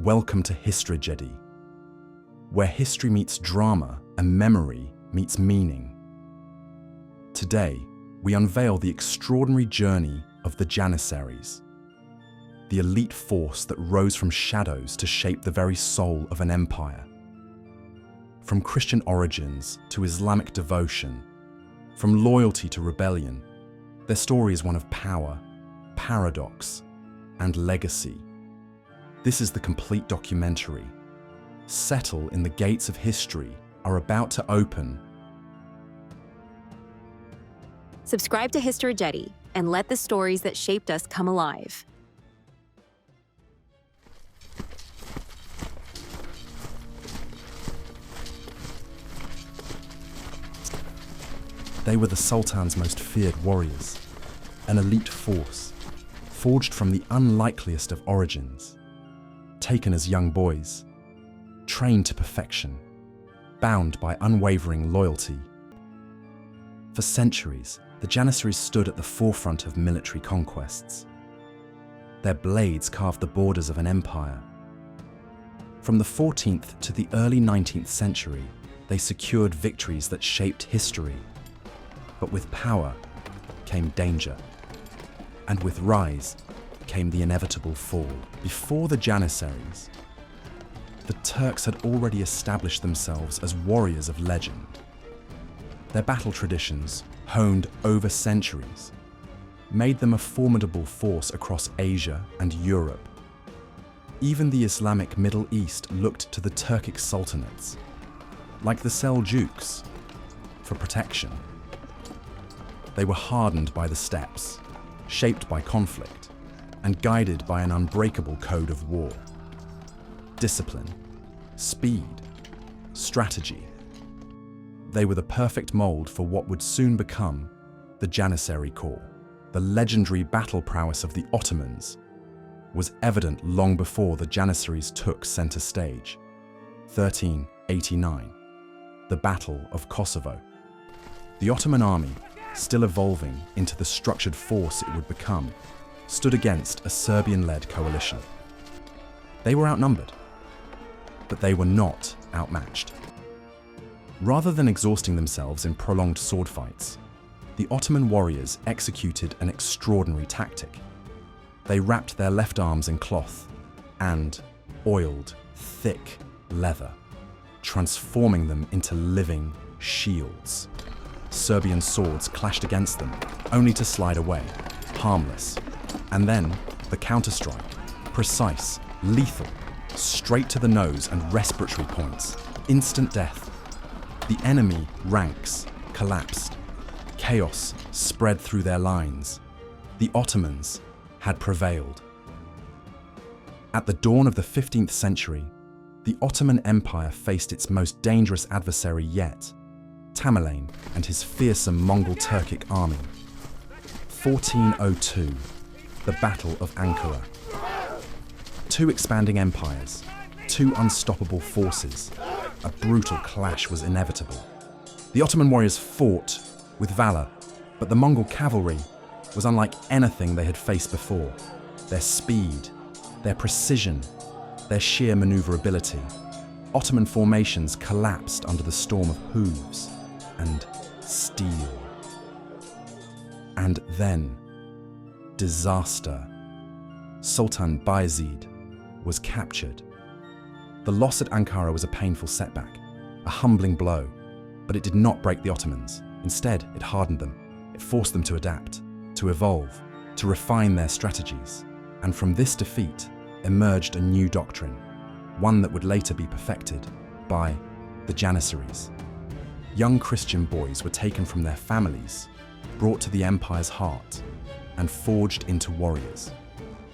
Welcome to Historegedy, where history meets drama and memory meets meaning. Today, we unveil the extraordinary journey of the Janissaries, the elite force that rose from shadows to shape the very soul of an empire. From Christian origins to Islamic devotion, from loyalty to rebellion, their story is one of power, paradox, and legacy. This is the complete documentary. Settle in, the gates of history are about to open. Subscribe to Historegedy and let the stories that shaped us come alive. They were the Sultan's most feared warriors, an elite force, forged from the unlikeliest of origins, taken as young boys, trained to perfection, bound by unwavering loyalty. For centuries, the Janissaries stood at the forefront of military conquests. Their blades carved the borders of an empire. From the 14th to the early 19th century, they secured victories that shaped history. But with power came danger, and with rise came the inevitable fall. Before the Janissaries, the Turks had already established themselves as warriors of legend. Their battle traditions, honed over centuries, made them a formidable force across Asia and Europe. Even the Islamic Middle East looked to the Turkic sultanates, like the Seljuks, for protection. They were hardened by the steppes, shaped by conflict, and guided by an unbreakable code of war. Discipline, speed, strategy. They were the perfect mold for what would soon become the Janissary Corps. The legendary battle prowess of the Ottomans was evident long before the Janissaries took center stage. 1389, the Battle of Kosovo. The Ottoman army, still evolving into the structured force it would become, stood against a Serbian-led coalition. They were outnumbered, but they were not outmatched. Rather than exhausting themselves in prolonged sword fights, the Ottoman warriors executed an extraordinary tactic. They wrapped their left arms in cloth and oiled thick leather, transforming them into living shields. Serbian swords clashed against them, only to slide away, harmless. And then the counterstrike, precise, lethal, straight to the nose and respiratory points, instant death. The enemy ranks collapsed. Chaos spread through their lines. The Ottomans had prevailed. At the dawn of the 15th century, the Ottoman Empire faced its most dangerous adversary yet, Tamerlane and his fearsome Mongol Turkic army. 1402, the Battle of Ankara. Two expanding empires, two unstoppable forces. A brutal clash was inevitable. The Ottoman warriors fought with valor, but the Mongol cavalry was unlike anything they had faced before. Their speed, their precision, their sheer maneuverability. Ottoman formations collapsed under the storm of hooves and steel. And then, disaster. Sultan Bayezid was captured. The loss at Ankara was a painful setback, a humbling blow, but it did not break the Ottomans. Instead, it hardened them. It forced them to adapt, to evolve, to refine their strategies. And from this defeat emerged a new doctrine, one that would later be perfected by the Janissaries. Young Christian boys were taken from their families, brought to the empire's heart, and forged into warriors.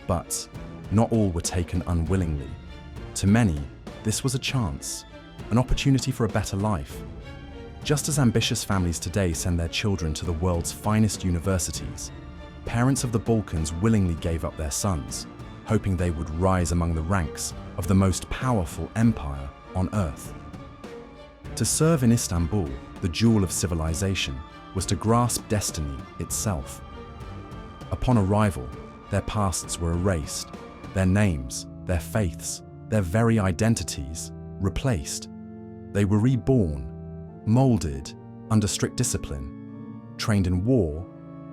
But not all were taken unwillingly. To many, this was a chance, an opportunity for a better life. Just as ambitious families today send their children to the world's finest universities, parents of the Balkans willingly gave up their sons, hoping they would rise among the ranks of the most powerful empire on earth. To serve in Istanbul, the jewel of civilization, was to grasp destiny itself. Upon arrival, their pasts were erased, their names, their faiths, their very identities replaced. They were reborn, molded under strict discipline, trained in war,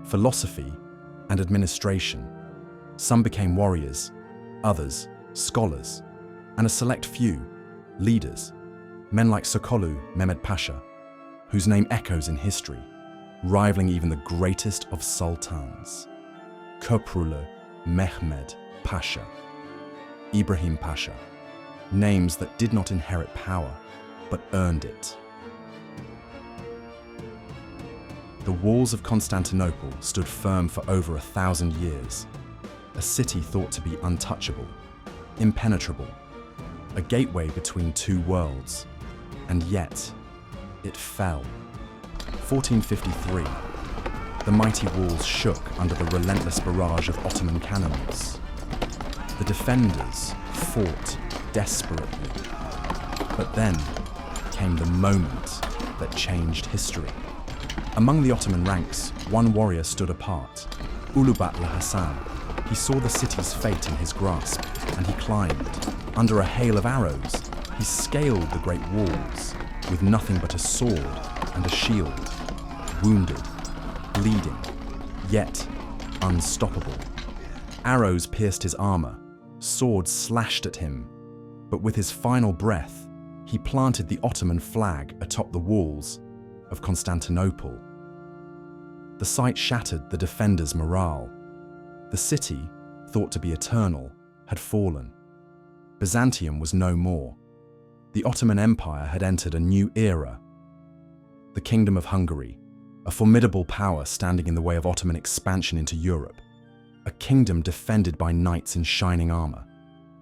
philosophy, and administration. Some became warriors, others scholars, and a select few leaders, men like Sokolu Mehmed Pasha, whose name echoes in history, rivaling even the greatest of sultans. Köprülü Mehmed Pasha, Ibrahim Pasha, names that did not inherit power, but earned it. The walls of Constantinople stood firm for over 1,000 years, a city thought to be untouchable, impenetrable, a gateway between two worlds, and yet it fell. 1453, the mighty walls shook under the relentless barrage of Ottoman cannons. The defenders fought desperately, but then came the moment that changed history. Among the Ottoman ranks, one warrior stood apart, Ulubatli Hasan. He saw the city's fate in his grasp, and he climbed. Under a hail of arrows, he scaled the great walls with nothing but a sword and a shield, wounded, bleeding, yet unstoppable. Arrows pierced his armor, swords slashed at him, but with his final breath, he planted the Ottoman flag atop the walls of Constantinople. The sight shattered the defenders' morale. The city, thought to be eternal, had fallen. Byzantium was no more. The Ottoman Empire had entered a new era. The Kingdom of Hungary, a formidable power standing in the way of Ottoman expansion into Europe, a kingdom defended by knights in shining armor,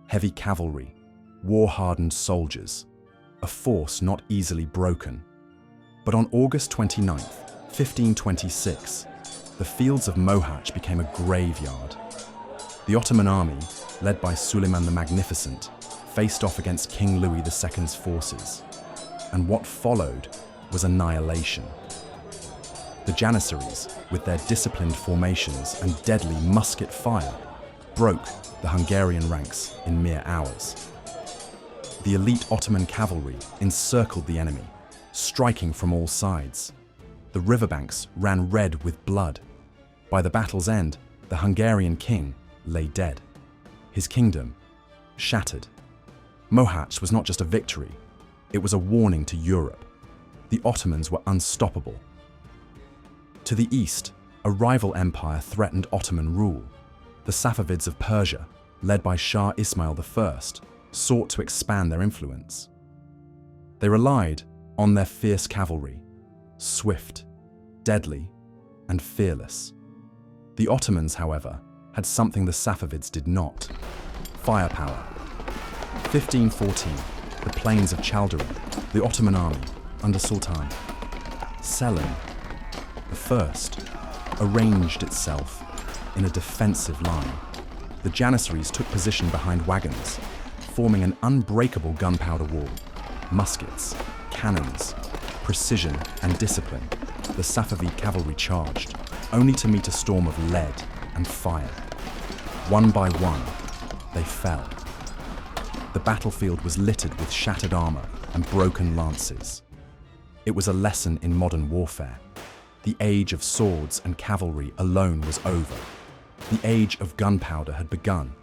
heavy cavalry, war-hardened soldiers, a force not easily broken. But on August 29th, 1526, the fields of Mohacs became a graveyard. The Ottoman army, led by Suleiman the Magnificent, faced off against King Louis II's forces, and what followed was annihilation. The Janissaries, with their disciplined formations and deadly musket fire, broke the Hungarian ranks in mere hours. The elite Ottoman cavalry encircled the enemy, striking from all sides. The riverbanks ran red with blood. By the battle's end, the Hungarian king lay dead, his kingdom shattered. Mohacs was not just a victory, it was a warning to Europe. The Ottomans were unstoppable. To the east, a rival empire threatened Ottoman rule. The Safavids of Persia, led by Shah Ismail I, sought to expand their influence. They relied on their fierce cavalry, swift, deadly, and fearless. The Ottomans, however, had something the Safavids did not: firepower. 1514, the plains of Chaldiran, the Ottoman army, under Sultan Selim I, arranged itself in a defensive line. The Janissaries took position behind wagons, forming an unbreakable gunpowder wall. Muskets, cannons, precision and discipline, the Safavid cavalry charged, only to meet a storm of lead and fire. One by one, they fell. The battlefield was littered with shattered armor and broken lances. It was a lesson in modern warfare. The age of swords and cavalry alone was over. The age of gunpowder had begun.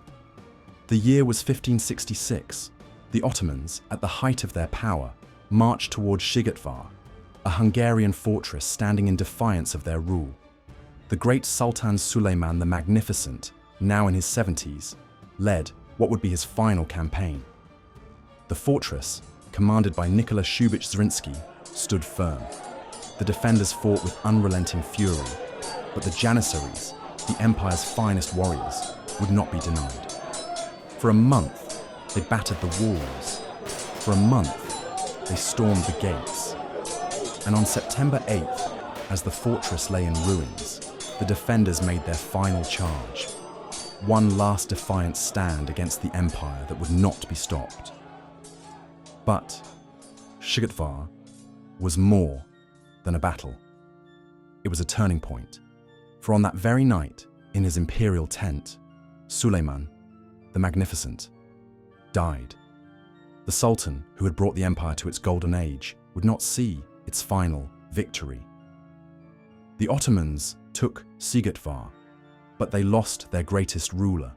The year was 1566. The Ottomans, at the height of their power, marched towards Shigatvar, a Hungarian fortress standing in defiance of their rule. The great Sultan Suleiman the Magnificent, now in his 70s, led what would be his final campaign. The fortress, commanded by Nicola Shubich-Zrinski, stood firm. The defenders fought with unrelenting fury, but the Janissaries, the empire's finest warriors, would not be denied. For a month, they battered the walls. For a month, they stormed the gates. And on September 8th, as the fortress lay in ruins, the defenders made their final charge. One last defiant stand against the empire that would not be stopped. But Shigatvar was more than a battle. It was a turning point, for on that very night, in his imperial tent, Suleiman the Magnificent died. The Sultan, who had brought the empire to its golden age, would not see its final victory. The Ottomans took Sigetvar, but they lost their greatest ruler,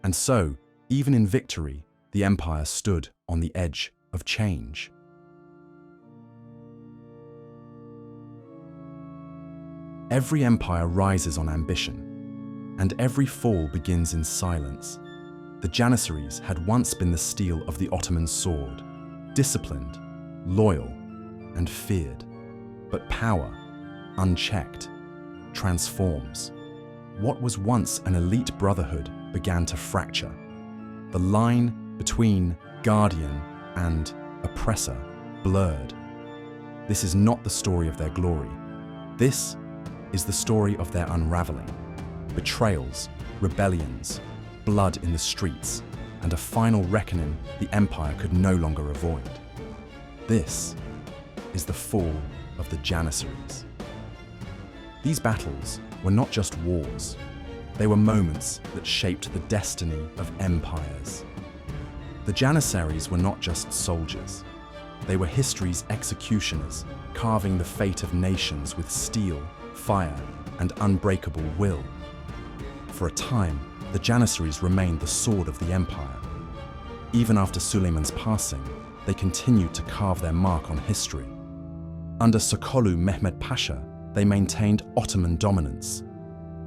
and so, even in victory, the empire stood on the edge of change. Every empire rises on ambition, and every fall begins in silence. The Janissaries had once been the steel of the Ottoman sword, disciplined, loyal, and feared. But power, unchecked, transforms. What was once an elite brotherhood began to fracture. The line between guardian and oppressor blurred. This is not the story of their glory. This is the story of their unraveling. Betrayals, rebellions, blood in the streets, and a final reckoning the empire could no longer avoid. This is the fall of the Janissaries. These battles were not just wars. They were moments that shaped the destiny of empires. The Janissaries were not just soldiers. They were history's executioners, carving the fate of nations with steel, fire, and unbreakable will. For a time, the Janissaries remained the sword of the empire. Even after Suleiman's passing, they continued to carve their mark on history. Under Sokollu Mehmed Pasha, they maintained Ottoman dominance.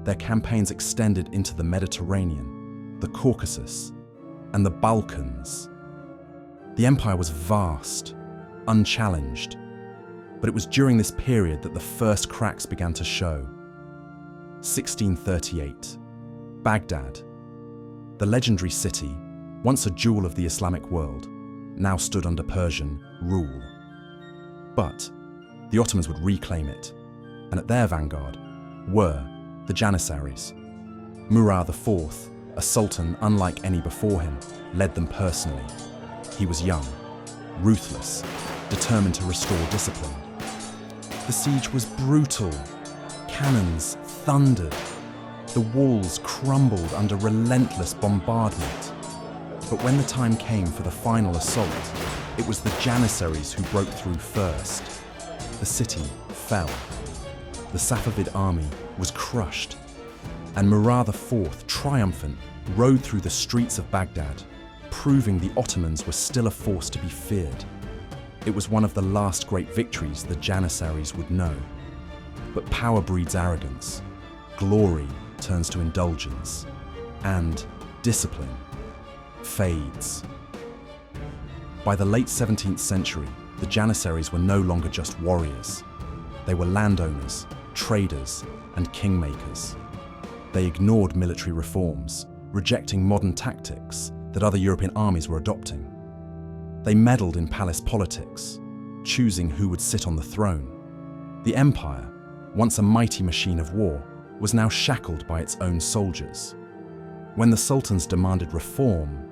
Their campaigns extended into the Mediterranean, the Caucasus, and the Balkans. The empire was vast, unchallenged, but it was during this period that the first cracks began to show. 1638, Baghdad, the legendary city, once a jewel of the Islamic world, now stood under Persian rule. But the Ottomans would reclaim it, and at their vanguard were the Janissaries. Murad IV, a sultan unlike any before him, led them personally. He was young, ruthless, determined to restore discipline. The siege was brutal. Cannons thundered. The walls crumbled under relentless bombardment. But when the time came for the final assault, it was the Janissaries who broke through first. The city fell. The Safavid army was crushed, and Murad IV, triumphant, rode through the streets of Baghdad, proving the Ottomans were still a force to be feared. It was one of the last great victories the Janissaries would know. But power breeds arrogance, glory turns to indulgence, and discipline fades. By the late 17th century, the Janissaries were no longer just warriors. They were landowners, traders, and kingmakers. They ignored military reforms, rejecting modern tactics that other European armies were adopting. They meddled in palace politics, choosing who would sit on the throne. The empire, once a mighty machine of war, was now shackled by its own soldiers. When the sultans demanded reform,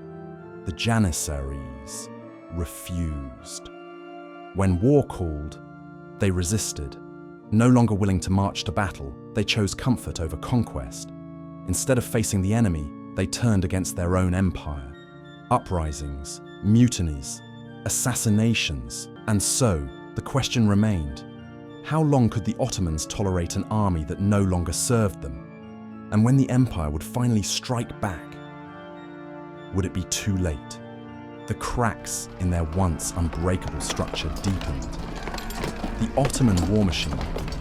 the Janissaries refused. When war called, they resisted. No longer willing to march to battle, they chose comfort over conquest. Instead of facing the enemy, they turned against their own empire. Uprisings, mutinies, assassinations, and so the question remained: how long could the Ottomans tolerate an army that no longer served them? And when the empire would finally strike back, would it be too late? The cracks in their once unbreakable structure deepened. The Ottoman war machine,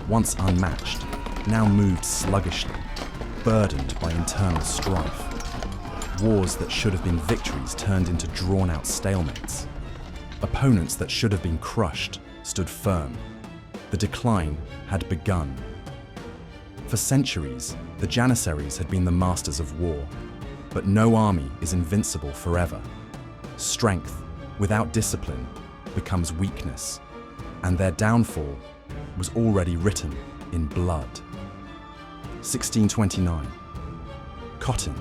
once unmatched, now moved sluggishly, burdened by internal strife. Wars that should have been victories turned into drawn-out stalemates. Opponents that should have been crushed stood firm. The decline had begun. For centuries, the Janissaries had been the masters of war, but no army is invincible forever. Strength without discipline becomes weakness, and their downfall was already written in blood. 1629. Cotton.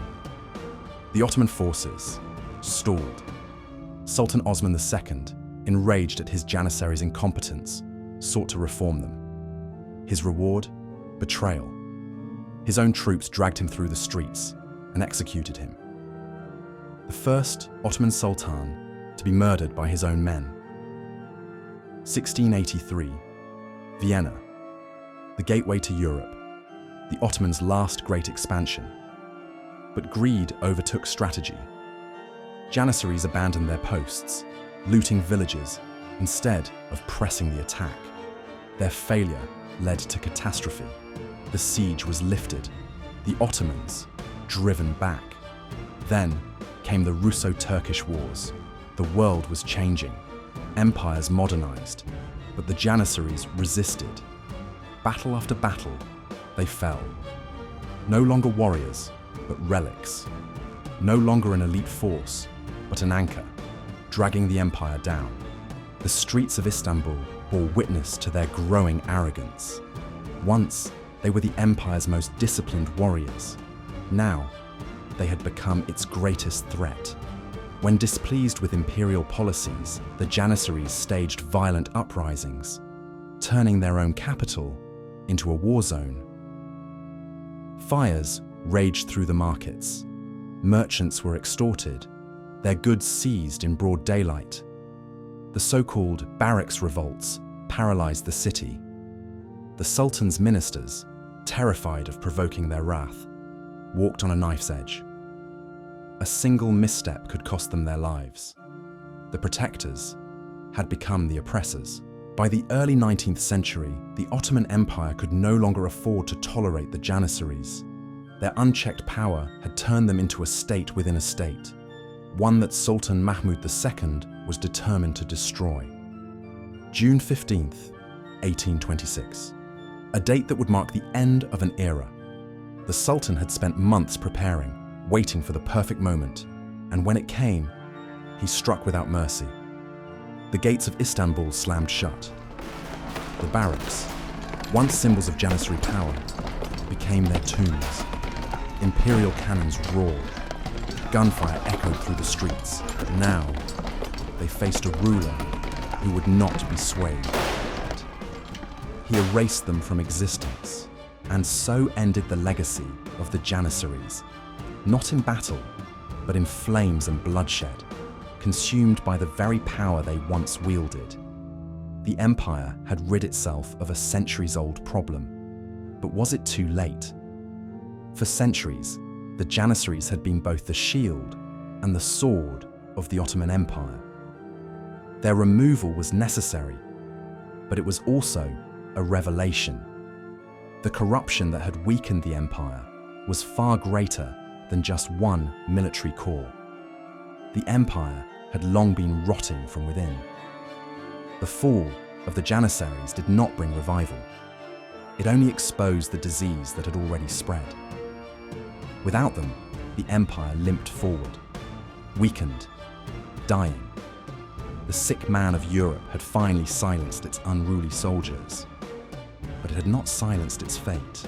The Ottoman forces stalled. Sultan Osman II, enraged at his Janissaries' incompetence, sought to reform them. His reward? Betrayal. His own troops dragged him through the streets and executed him. The first Ottoman Sultan to be murdered by his own men. 1683, Vienna, the gateway to Europe, the Ottomans' last great expansion. But greed overtook strategy. Janissaries abandoned their posts, looting villages instead of pressing the attack. Their failure led to catastrophe. The siege was lifted, the Ottomans driven back. Then came the Russo-Turkish Wars. The world was changing. Empires modernized, but the Janissaries resisted. Battle after battle, they fell. No longer warriors, but relics. No longer an elite force, but an anchor, dragging the empire down. The streets of Istanbul bore witness to their growing arrogance. Once, they were the empire's most disciplined warriors. Now, they had become its greatest threat. When displeased with imperial policies, the Janissaries staged violent uprisings, turning their own capital into a war zone. Fires raged through the markets. Merchants were extorted, their goods seized in broad daylight. The so-called barracks revolts paralyzed the city. The Sultan's ministers, terrified of provoking their wrath, walked on a knife's edge. A single misstep could cost them their lives. The protectors had become the oppressors. By the early 19th century, the Ottoman Empire could no longer afford to tolerate the Janissaries. Their unchecked power had turned them into a state within a state, one that Sultan Mahmud II was determined to destroy. June 15th, 1826, a date that would mark the end of an era. The Sultan had spent months preparing, waiting for the perfect moment, and when it came, he struck without mercy. The gates of Istanbul slammed shut. The barracks, once symbols of Janissary power, became their tombs. Imperial cannons roared. Gunfire echoed through the streets. Now, they faced a ruler who would not be swayed. He erased them from existence, and so ended the legacy of the Janissaries, not in battle, but in flames and bloodshed, consumed by the very power they once wielded. The empire had rid itself of a centuries-old problem, but was it too late? For centuries, the Janissaries had been both the shield and the sword of the Ottoman Empire. Their removal was necessary, but it was also a revelation. The corruption that had weakened the empire was far greater than just one military corps. The empire had long been rotting from within. The fall of the Janissaries did not bring revival. It only exposed the disease that had already spread. Without them, the empire limped forward, weakened, dying. The sick man of Europe had finally silenced its unruly soldiers, but it had not silenced its fate.